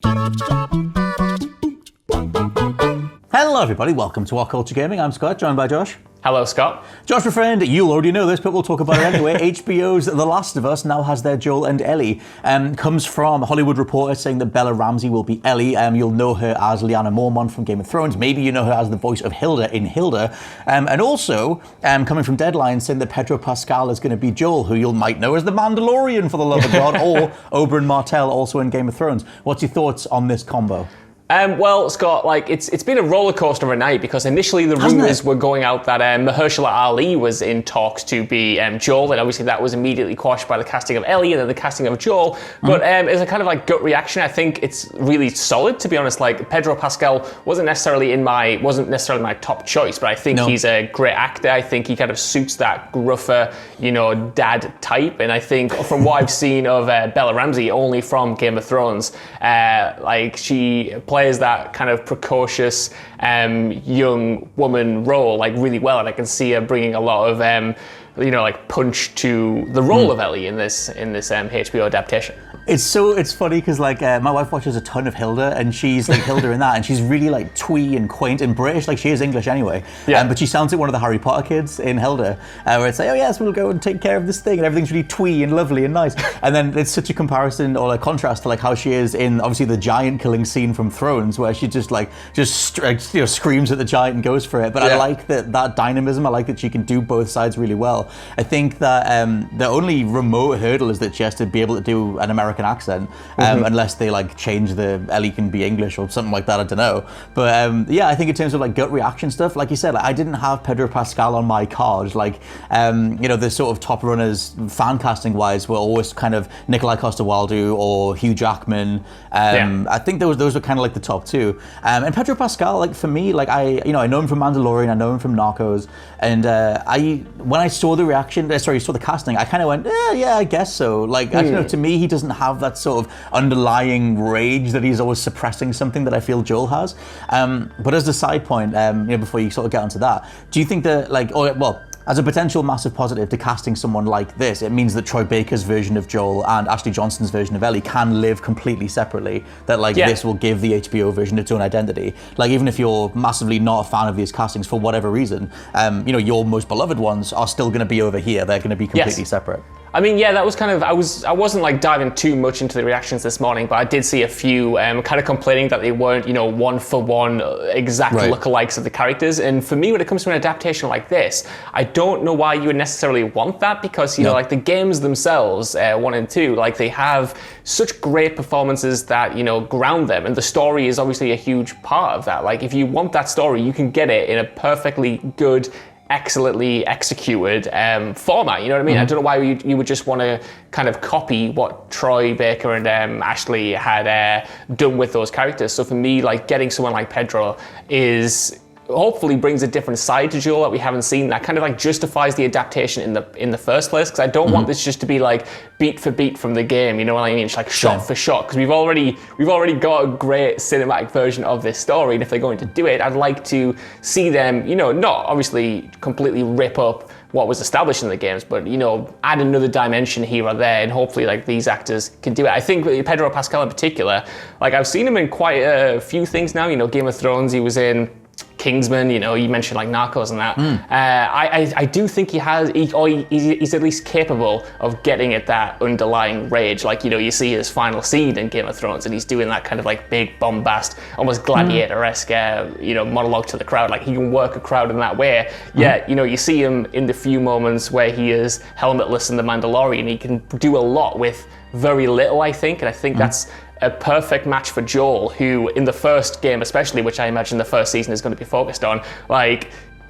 Hello everybody, welcome to WhatCulture Gaming. I'm Scott, joined by Josh. Hello, Scott. Josh, my friend, you'll already know this, but we'll talk about it anyway. HBO's The Last of Us now has their Joel and Ellie. Comes from a Hollywood Reporter saying that Bella Ramsey will be Ellie. You'll know her as Lyanna Mormont from Game of Thrones. Maybe you know her as the voice of Hilda in Hilda. And also, coming from Deadline, saying that Pedro Pascal is going to be Joel, who you might know as the Mandalorian, for the love of God, or Oberyn Martell, also in Game of Thrones. What's your thoughts on this combo? Well, Scott, it's been a roller coaster of a night, because initially the rumours were going out that Mahershala Ali was in talks to be Joel, and obviously that was immediately quashed by the casting of Ellie and then the casting of Joel. But as a kind of gut reaction, I think it's really solid, to be honest. Pedro Pascal wasn't necessarily my top choice, but I think he's a great actor. I think he kind of suits that gruffer, dad type. And I think from what I've seen of Bella Ramsey, only from Game of Thrones, she plays that kind of precocious young woman role really well, and I can see her bringing a lot of punch to the role of Ellie in this HBO adaptation. It's funny because my wife watches a ton of Hilda, and she's Hilda in that, and she's really twee and quaint and British. She is English anyway. Yeah. But she sounds like one of the Harry Potter kids in Hilda, where it's oh yes, we'll go and take care of this thing, and everything's really twee and lovely and nice. And then it's such a comparison or a contrast to how she is in obviously the giant killing scene from Thrones, where she just screams at the giant and goes for it. But I like that dynamism. I like that she can do both sides really well. I think that the only remote hurdle is that she has to be able to do an American accent, unless they change the Ellie can be English or something like that. I don't know, but I think in terms of gut reaction stuff, like you said, I didn't have Pedro Pascal on my card. The sort of top runners fan casting wise were always kind of Nikolai Coster-Waldau or Hugh Jackman. I think those were kind of the top two. And Pedro Pascal, for me, I know him from Mandalorian, I know him from Narcos, and when I saw the saw the casting, I kind of went, yeah, I guess so. I don't know, to me, he doesn't have that sort of underlying rage that he's always suppressing something that I feel Joel has. But as a side point, before you sort of get onto that, do you think that, as a potential massive positive to casting someone like this, it means that Troy Baker's version of Joel and Ashley Johnston's version of Ellie can live completely separately, that this will give the HBO version its own identity. Even if you're massively not a fan of these castings for whatever reason, your most beloved ones are still going to be over here. They're going to be completely separate. I mean, that was kind of, I wasn't diving too much into the reactions this morning, but I did see a few kind of complaining that they weren't, one for one exact lookalikes of the characters. And for me, when it comes to an adaptation like this, I don't know why you would necessarily want that, because, the games themselves, 1 and 2, they have such great performances that, ground them. And the story is obviously a huge part of that. If you want that story, you can get it in a perfectly good, excellently executed format, you know what I mean? I don't know why you would just want to kind of copy what Troy Baker and Ashley had done with those characters. So for me, getting someone like Pedro is hopefully brings a different side to Joel that we haven't seen, that kind of justifies the adaptation in the first place, because I don't want this just to be beat for beat from the game, you know what I mean? It's shot for shot, because we've already got a great cinematic version of this story, and if they're going to do it, I'd like to see them, not obviously completely rip up what was established in the games, but add another dimension here or there, and hopefully these actors can do it. I think Pedro Pascal in particular, I've seen him in quite a few things now. Game of Thrones, he was in Kingsman, you mentioned Narcos and that. I do think he's at least capable of getting at that underlying rage. You see his final scene in Game of Thrones, and he's doing that kind of big bombast, almost gladiator-esque, monologue to the crowd. He can work a crowd in that way. You see him in the few moments where he is helmetless in The Mandalorian. He can do a lot with very little, I think, and I think that's a perfect match for Joel, who in the first game especially, which I imagine the first season is going to be focused on,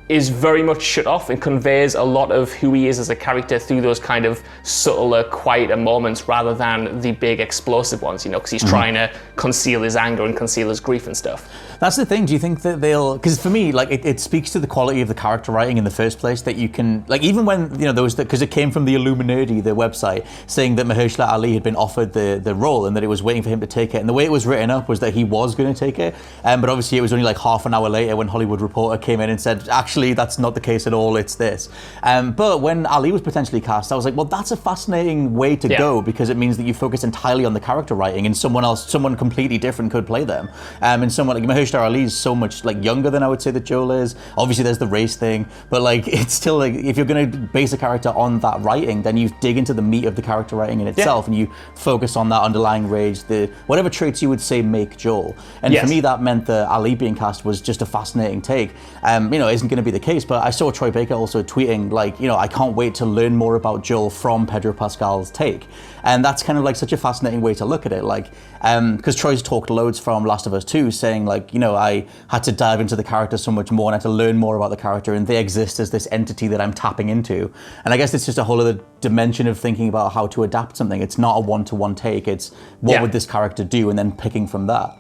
is very much shut off and conveys a lot of who he is as a character through those kind of subtler, quieter moments rather than the big explosive ones, because he's trying to conceal his anger and conceal his grief and stuff. That's the thing. Do you think that because for me, it speaks to the quality of the character writing in the first place, that you can, even when, because it came from the Illuminati, the website, saying that Mahershala Ali had been offered the role and that it was waiting for him to take it. And the way it was written up was that he was going to take it. But obviously it was only half an hour later when Hollywood Reporter came in and said, actually, actually that's not the case at all, it's this. But when Ali was potentially cast, I was like, well, that's a fascinating way to go, because it means that you focus entirely on the character writing, and someone completely different could play them. And someone like Mahershala Ali is so much like younger than I would say that Joel is. Obviously there's the race thing, but like it's still like, if you're going to base a character on that writing, then you dig into the meat of the character writing in itself, and you focus on that underlying rage, the whatever traits you would say make Joel. And for me, that meant that Ali being cast was just a fascinating take. Isn't going to be the case, but I saw Troy Baker also tweeting like, I can't wait to learn more about Joel from Pedro Pascal's take. And that's kind of like such a fascinating way to look at it. Like, because Troy's talked loads from Last of Us 2, saying like, I had to dive into the character so much more, and I had to learn more about the character, and they exist as this entity that I'm tapping into. And I guess it's just a whole other dimension of thinking about how to adapt something. It's not a one-to-one take. It's what would this character do, and then picking from that.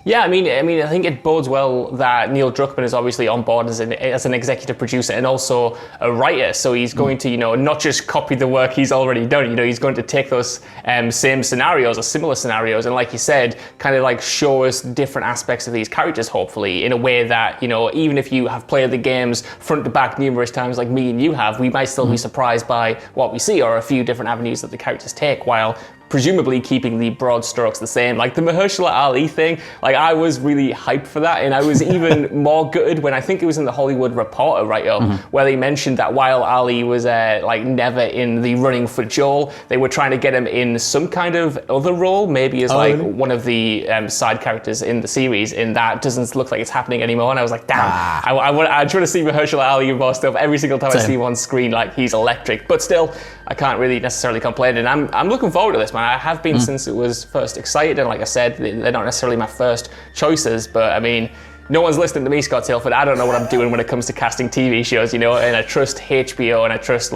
Yeah, I mean, I think it bodes well that Neil Druckmann is obviously on board as an executive producer and also a writer. So he's going to, not just copy the work he's already done. He's going to take those same scenarios or similar scenarios, and like you said, kind of like show us different aspects of these characters, hopefully, in a way that, even if you have played the games front to back numerous times, like me and you have, we might still be surprised by what we see, or a few different avenues that the characters take, while presumably keeping the broad strokes the same. Like the Mahershala Ali thing, like I was really hyped for that, and I was even more gutted when I think it was in the Hollywood Reporter write-up where they mentioned that while Ali was never in the running for Joel, they were trying to get him in some kind of other role, maybe as really? One of the side characters in the series, and that doesn't look like it's happening anymore. And I was like, damn, I try to see Mahershala Ali in more stuff. Every single time I see him on screen, like he's electric, but still, I can't really necessarily complain, and I'm looking forward to this, man. I have been since it was first excited, and like I said, they're not necessarily my first choices, but I mean, no one's listening to me, Scott Tilford. I don't know what I'm doing when it comes to casting TV shows, and I trust HBO, and I trust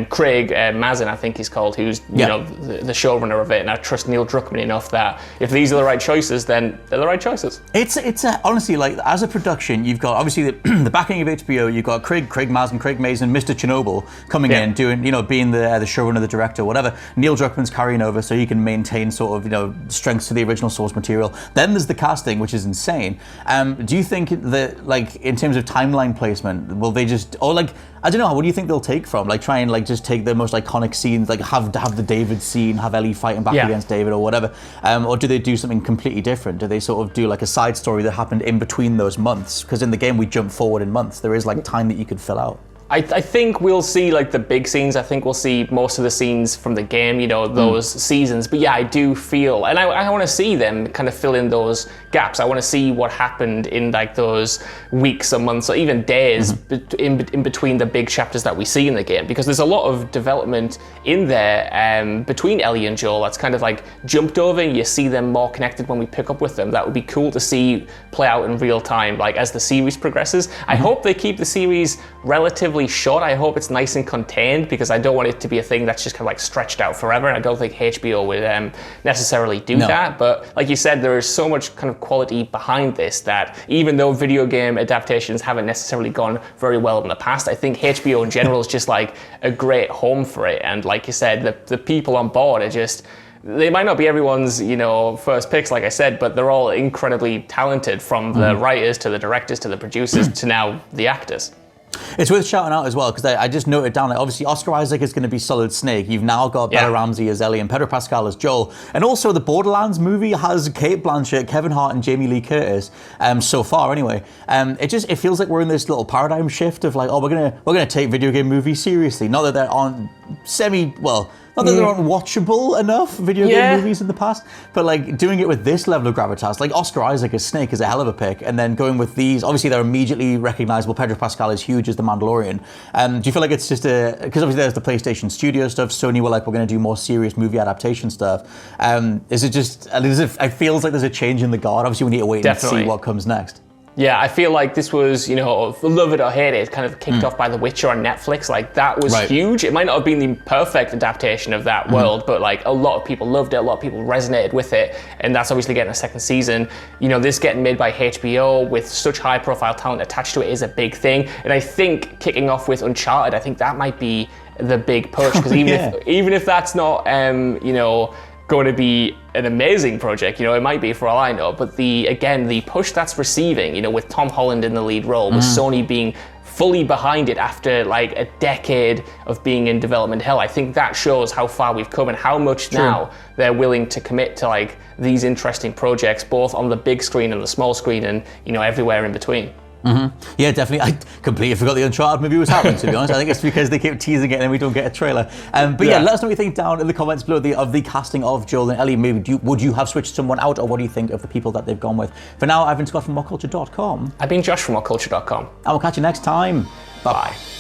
Craig Mazin, I think he's called, who's the showrunner of it, and I trust Neil Druckmann enough that if these are the right choices, then they're the right choices. It's honestly, like, as a production, you've got obviously the backing of HBO. You've got Craig Mazin, Mr. Chernobyl coming in, doing being the showrunner, the director, whatever. Neil Druckmann's carrying over, so you can maintain sort of strengths to the original source material. Then there's the casting, which is insane. Do you think that, like, in terms of timeline placement, will they just, or like, I don't know, what do you think they'll take from? Like, try and like just take the most iconic scenes, like have the David scene, have Ellie fighting back against David or whatever, or do they do something completely different? Do they sort of do like a side story that happened in between those months? Because in the game we jump forward in months. There is like time that you could fill out. I think we'll see like the big scenes. I think we'll see most of the scenes from the game, those seasons. But yeah, I do feel, and I want to see them kind of fill in those gaps. I want to see what happened in like those weeks or months or even days in between the big chapters that we see in the game, because there's a lot of development in there between Ellie and Joel that's kind of like jumped over. You see them more connected when we pick up with them. That would be cool to see play out in real time, like as the series progresses. I hope they keep the series relatively short. I hope it's nice and contained, because I don't want it to be a thing that's just kind of like stretched out forever, and I don't think HBO would necessarily do that. But like you said, there is so much kind of quality behind this that even though video game adaptations haven't necessarily gone very well in the past, I think HBO in general is just like a great home for it. And like you said, the people on board are just, they might not be everyone's, first picks, like I said, but they're all incredibly talented, from the writers to the directors to the producers to now the actors. It's worth shouting out as well, because I just noted down that obviously Oscar Isaac is going to be Solid Snake. You've now got Bella Ramsey as Ellie and Pedro Pascal as Joel. And also the Borderlands movie has Cate Blanchett, Kevin Hart and Jamie Lee Curtis, so far anyway. It feels like we're in this little paradigm shift of like, we're gonna take video game movies seriously. Not that they're on not that they're unwatchable enough video game movies in the past, but like doing it with this level of gravitas, like Oscar Isaac as Snake is a hell of a pick, and then going with these, obviously they're immediately recognizable. Pedro Pascal is huge as the Mandalorian. Do you feel like it's just because obviously there's the PlayStation Studio stuff, Sony were like, we're going to do more serious movie adaptation stuff. Is it just, it feels like there's a change in the guard. Obviously we need to wait and see what comes next. Yeah, I feel like this was, love it or hate it, kind of kicked off by The Witcher on Netflix. Like, that was huge. It might not have been the perfect adaptation of that world, but like a lot of people loved it, a lot of people resonated with it, and that's obviously getting a second season. This getting made by HBO with such high profile talent attached to it is a big thing. And I think kicking off with Uncharted, I think that might be the big push, because even if that's not, going to be an amazing project, it might be for all I know, but the push that's receiving, with Tom Holland in the lead role, with Sony being fully behind it after like a decade of being in development hell. I think that shows how far we've come and how much now they're willing to commit to like these interesting projects, both on the big screen and the small screen, and everywhere in between. Yeah, definitely. I completely forgot the Uncharted movie was happening, to be honest. I think it's because they keep teasing it and we don't get a trailer. But yeah, let us know what you think down in the comments below of the casting of Joel and Ellie. Maybe would you have switched someone out, or what do you think of the people that they've gone with? For now, I've been Scott from WhatCulture.com. I've been Josh from WhatCulture.com. And we'll catch you next time. Bye-bye.